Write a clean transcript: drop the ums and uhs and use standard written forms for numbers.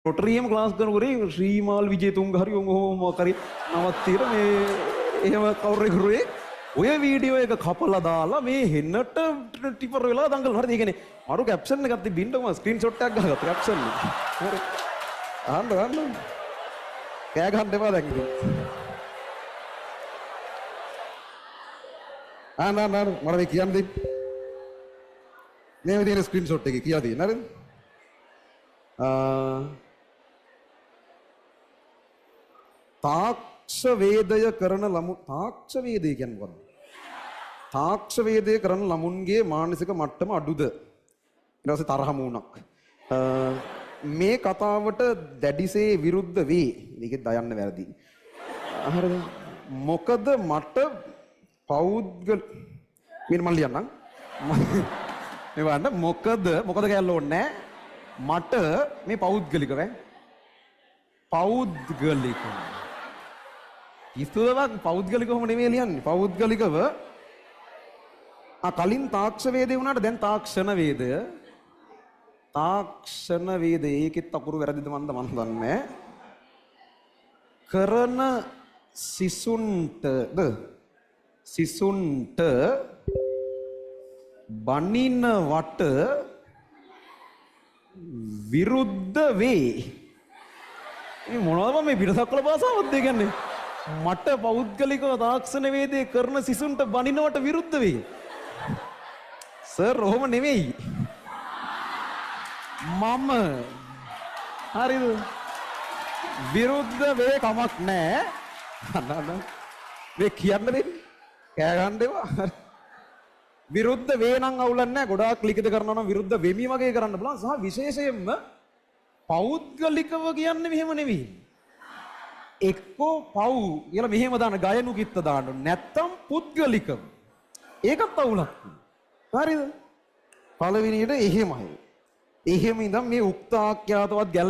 රොටරියම් class කරනකොට ශ්‍රීමාල් විජේතුංග හරි ඔහොම කරි නවත්තීර මේ එහෙම කවුරු කරුවේ ඔය වීඩියෝ එක කපලා දාලා මේ හෙන්නට ටිපර් වෙලා දඟලන හරිද? ඒ කියන්නේ මරු කැප්ෂන් එකක් තිබ්බින්ද මම ස්ක්‍රීන්ෂොට් එකක් ගහගත්තා කැප්ෂන් එක. හරි. අහන්න. කෑ ගහන්න එපා දැන් ඉතින්. මට මේ කියන්න දෙන්න. මේ විදිහේ ස්ක්‍රීන්ෂොට් එකේ කියලා තියෙන හරිද? තාක්ෂ වේදය කරන ළමුන් තාක්ෂ වේදය කියන්නේ මොකක්ද? තාක්ෂ වේදය කරන ළමුන්ගේ මානසික මට්ටම අඩුද? ඊට පස්සේ තරහ මූණක්. මේ කතාවට දැඩිසේ විරුද්ධ වේ. මේකෙත් දයන්න වැරදි. හරිද? මොකද මට පෞද්ගල මම ලියන්නම්. මේ වන්න මොකද කියලා ඕනේ මට මේ පෞද්ගලිකව ඉස්තුවක් පෞද්ගලිකවම නෙමෙයි ලියන්නේ. පෞද්ගලිකව කලින් තාක්ෂ වේදේ වුණාට දැන් තාක්ෂණ වේදය. තාක්ෂණ වේදේ ඒකෙත් අකුරු වැරදිද මන්ද මන් දන්නේ. කරන සිසුන්ට බනිනවට විරුද්ධ වේ. මේ මොනවද මේ පිටසක්වල භාෂාවක්ද කියන්නේ? මට පෞද්ගලිකව තාක්ෂණ වේදේ කරන සිසුන්ට බනිනවට විරුද්ධ වේ. සර් ඔහොම නෙවෙයි. මම හරිද? විරුද්ධ වේ කමක් නැහැ. මේ කියන්න දෙන්න. කෑ ගන්න එපා. විරුද්ධ වේ නම් අවුලක් නැහැ. ගොඩාක් ලිඛිත කරනවා නම් විරුද්ධ වෙමි වගේ කරන්න බලන්න. සහ විශේෂයෙන්ම පෞද්ගලිකව කියන්නේ මෙහෙම නෙවෙයි. එක්කෝ පව් කියලා මෙහෙම දාන ගයනු කිත්ත දාන්න. නැත්තම් පුද්ගලිකව. ඒකත් අවුලක්. හරිද? පළවෙනියට එහෙමයි. එහෙම ඉඳන් මේ උක්ත ආඛ්‍යාතවත් ගැල